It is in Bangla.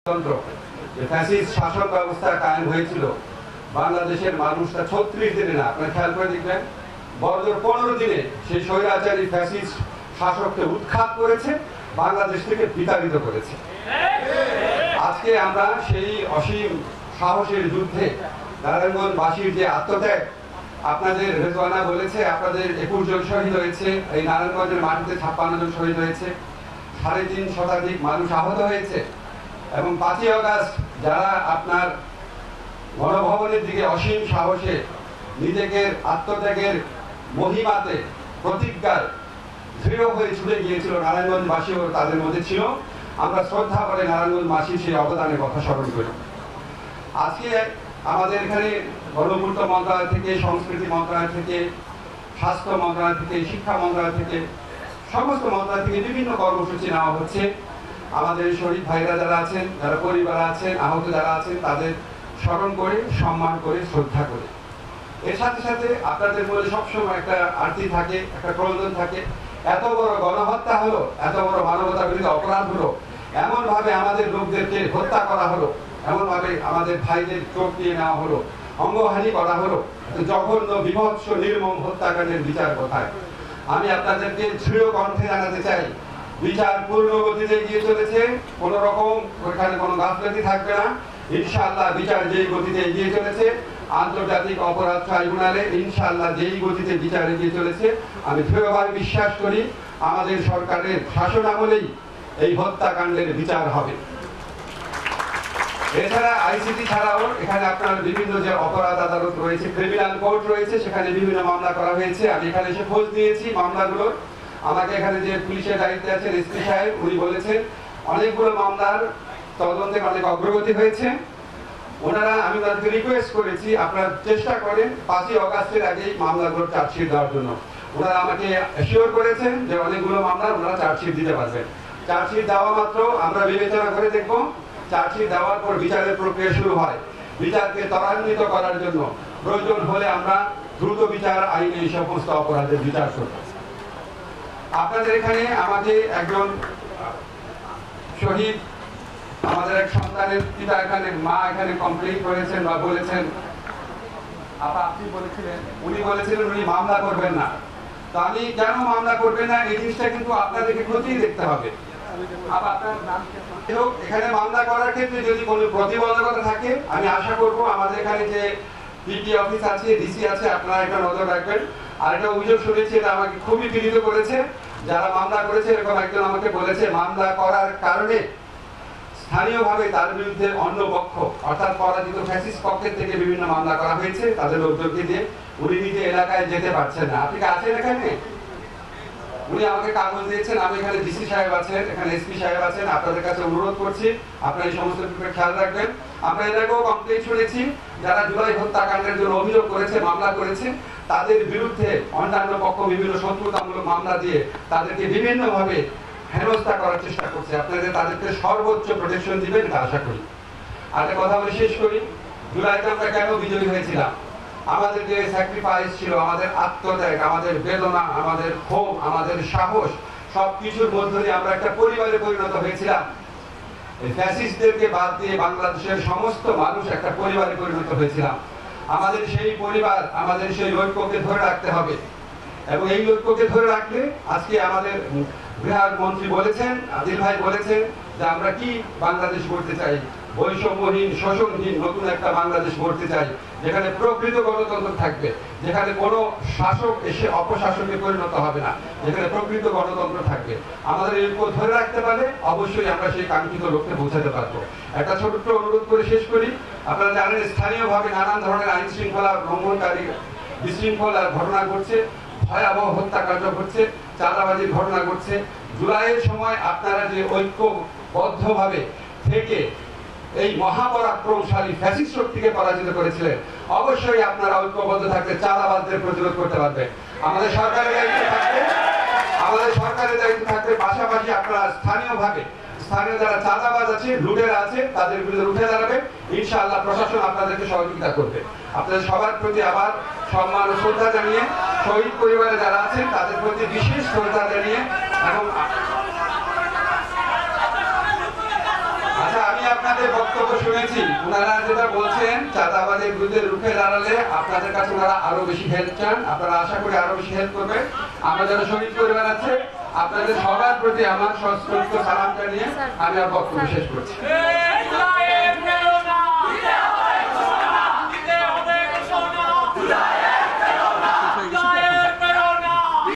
তন্ত্র যে ফ্যাসিস্ট শাসন ব্যবস্থা কায়েম হয়েছিল, বাংলাদেশের মানুষটা 36 দিনে না, আপনারা খেয়াল করে দেখবেন, বড়জোর 15 দিনে সেই স্বৈরাচারী ফ্যাসিস্ট শাসককে উৎখাত করেছে, বাংলাদেশ থেকে বিতাড়িত করেছে। আজকে আমরা সেই অসীম সাহসের যুদ্ধে নারায়ণগঞ্জবাসীর যে আত্মত্যাগ, আপনাদের রেজওয়ানা বলেছে আপনাদের 21 জন শহীদ হয়েছে, এই নারায়ণগঞ্জের মাটিতে 56 জন শহীদ হয়েছে, 3.5 শতাধিক মানুষ আহত হয়েছে, এবং 5ই আগস্ট যারা আপনার গণভবনের দিকে অসীম সাহসে নিজেকে আত্মত্যাগের মহিমাতে প্রতিজ্ঞার দৃঢ় হয়ে ছুটে গিয়েছিল, নারায়ণগঞ্জবাসীও তাদের মধ্যে ছিল। আমরা শ্রদ্ধা করে নারায়ণগঞ্জবাসীর সেই অবদানের কথা স্মরণ করি। আজকে আমাদের এখানে গণপূর্ত মন্ত্রণালয় থেকে, সংস্কৃতি মন্ত্রণালয় থেকে, স্বাস্থ্য মন্ত্রণালয় থেকে, শিক্ষা মন্ত্রণালয় থেকে, সমস্ত মন্ত্রণালয় থেকে বিভিন্ন কর্মসূচি নেওয়া হচ্ছে। আমাদের শহীদ ভাইরা যারা আছেন, যারা পরিবার আছেন, আহত যারা আছেন, তাদের স্মরণ করে, সম্মান করে, শ্রদ্ধা করে। এর সাথে সাথে আপনাদের মধ্যে সবসময় একটা আরতি থাকে, একটা প্রয়োজন থাকে। এত বড় গণহত্যা হলো, এত বড় মানবতা বিরোধী অপরাধ হলো, এমন ভাবে আমাদের লোকদেরকে হত্যা করা হলো, এমন ভাবে আমাদের ভাইদের চোখ দিয়ে নেওয়া হলো, অঙ্গহানি করা হলো, জঘন্য বিভৎস নির্মম হত্যাকাণ্ডের বিচার কোথায়? আমি আপনাদেরকে দৃঢ় কণ্ঠে জানাতে চাই, বিচার পূর্ণ গতিতে এগিয়ে চলেছে, কোন রকম ওইখানে কোনো গাফলতি থাকবে না। ইনশাআল্লাহ বিচার যেই গতিতে এগিয়ে চলেছে, আন্তর্জাতিক অপরাধ ট্রাইব্যুনালে ইনশাআল্লাহ যেই গতিতে বিচার এগিয়ে চলেছে, আমি দৃঢ়ভাবে বিশ্বাস করি আমাদের সরকারের শাসনামলেই এই হত্যাকাণ্ডের বিচার হবে। এছাড়া আইসিটি ছাড়াও এখানে আপনার বিভিন্ন যে অপরাধ আদালত রয়েছে, ক্রিমিনাল কোর্ট রয়েছে, সেখানে বিভিন্ন মামলা করা হয়েছে। আমি এখানে এসে খোঁজ নিয়েছি মামলাগুলোর। আমাকে এখানে যে পুলিশের দায়িত্বে আছেন এসপি সাহেব, উনি বলেছেন অনেকগুলো মামলার তদন্তে অনেক অগ্রগতি হয়েছে। ওনারা, আমি ওনাদেরকে রিকোয়েস্ট করেছি আপনারা চেষ্টা করেন 5ই আগস্টের আগেই মামলাগুলোর চার্জশিট দেওয়ার জন্য। ওনারা আমাকে অ্যাসিওর করেছেন যে অনেকগুলো মামলার ওনারা চার্জশিট দিতে পারবেন। চার্জশিট দেওয়া মাত্র আমরা বিবেচনা করে দেখব, চার্জশিট দেওয়ার পর বিচারের প্রক্রিয়া শুরু হয়। বিচারকে ত্বরান্বিত করার জন্য প্রয়োজন হলে আমরা দ্রুত বিচার আইনে এই সমস্ত অপরাধের বিচার করব। আপনাদের এখানে আমাকে একজন শহীদ, আমাদের এক সন্তানের পিতা এখানে, মা এখানে কমপ্লেইন করেছেন বা বলেছেন, আপনি বলেছিলেন, উনি বলেছিলেন উনি মামলা করবেন না। তো আমি কেন মামলা করবেন না এই জিনিসটা কিন্তু আপনাদেরকে খতিয়ে দেখতে হবে। এখানে মামলা করার ক্ষেত্রে যদি কোনো প্রতিবন্ধকতা থাকে, আমি আশা করব আমাদের এখানে যে পিটি অফিস আছে, ডিসি আছে, আপনারা একটা নজর রাখবেন। আর একটা অভিযোগ শুনেছি, এটা আমাকে খুবই পীড়িত করেছে। যারা মামলা করেছে, এরকম একজন আমাকে বলেছে মামলা করার কারণে স্থানীয়ভাবে তার বিরুদ্ধে অন্য পক্ষ, অর্থাৎ পরাজিত ফ্যাসিস্ট পক্ষের থেকে বিভিন্ন মামলা করা হয়েছে তাদের লোকজনকে দিয়ে। উনি নিজে এলাকায় যেতে পারছেন না। আপনি কি আছেন এখানে? উনি আমাকে কাগজ দিয়েছেন। আমি এখানে ডিসি সাহেব আছেন, এখানে এসপি সাহেব আছেন, আপনাদের কাছে অনুরোধ করছি আপনারা এই সমস্ত বিষয়ে খেয়াল রাখবেন। আমরা এর আগেও কমপ্লেইন শুনেছি, যারা জুলাই হত্যাকাণ্ডের জন্য অভিযোগ করেছে, মামলা করেছে, তাদের বিরুদ্ধে অন্যান্য পক্ষ বিভিন্ন শত্রুতামূলক মামলা দিয়ে তাদেরকে বিভিন্নভাবে হেনস্থা করার চেষ্টা করছে। আপনাদের তাদেরকে সর্বোচ্চ প্রোটেকশন দিবেন এটা আশা করি। আর একটা কথা বলে শেষ করি, জুলাইতে আমরা কেন বিজয়ী হয়েছিলাম? আমাদের যে স্যাক্রিফাইস ছিল, আমাদের আত্মত্যাগ, আমাদের বেদনা, আমাদের ক্ষোভ, আমাদের সাহস, সবকিছুর মধ্য দিয়ে আমরা একটা পরিবারে পরিণত হয়েছিলাম। এই ফ্যাসিস্টদেরকে বাদ দিয়ে বাংলাদেশের সমস্ত মানুষ একটা পরিবারে পরিণত হয়েছিলাম। আমাদের সেই পরিবার, আমাদের সেই ঐক্যকে ধরে রাখতে হবে, এবং এই ঐক্যকে ধরে রাখলে আজকে আমাদের বিহার মন্ত্রী বলেছেন, আদিল ভাই বলেছেন যে আমরা কি বাংলাদেশ গড়তে চাই, বৈষম্যহীন, শোষণহীন নতুন একটা বাংলাদেশ গড়তে চাই, যেখানে প্রকৃত গণতন্ত্র থাকবে, যেখানে কোনো শাসক এসে অপশাসনে পরিণত হবে না, যেখানে প্রকৃত গণতন্ত্র থাকবে। আমাদের এই ঐক্য ধরে রাখতে পারলে অবশ্যই আমরা সেই কাঙ্ক্ষিত লক্ষ্যে পৌঁছাতে পারবো। একটা ছোট্ট অনুরোধ করে শেষ করি, আপনারা জানেন স্থানীয়ভাবে নানান ধরনের আইন শৃঙ্খলা লঙ্ঘনকারী বিশৃঙ্খলার ঘটনা ঘটছে, ভয়াবহ হত্যাকাণ্ড ঘটছে, চাঁদাবাজির ঘটনা ঘটছে। জুলাইয়ের সময় আপনারা যে ঐক্যবদ্ধভাবে থেকে এই মহাপরাক্রমশালী ফ্যাসিস্ট শক্তিকে পরাজিত করেছিলেন, অবশ্যই আপনারা ঐক্যবদ্ধ থাকতে চাঁদাবাজদের প্রতিরোধ করতে পারবেন। আমাদের সরকারের দায়িত্ব থাকবে, পাশাপাশি আপনারা স্থানীয় যারা চাঁদাবাজ আছে, লুটেরা আছে, তাদের বিরুদ্ধে উঠে দাঁড়াবে। ইনশাআল্লাহ প্রশাসন আপনাদেরকে সহযোগিতা করবে। আপনাদের সবার প্রতি আবার সম্মান ও শ্রদ্ধা জানিয়ে, শহীদ পরিবারে যারা আছেন তাদের প্রতি বিশেষ শ্রদ্ধা জানিয়ে, এবং আচ্ছা, আমি আপনার আপনাদের বক্তব্য শুনেছি, ওনারা যেটা বলছেন চাঁদাবাদের বিরুদ্ধে রুখে দাঁড়ালে আপনাদের কাছে ওনারা আরো বেশি হেল্প চান, আপনারা আশা করি আরো বেশি হেল্প করবেন। আমরা যারা শহীদ পরিবার আছে আপনাদের সবার প্রতি আমার সশ্রদ্ধ সালাম জানিয়ে আমি আর বক্তব্য শেষ করছি।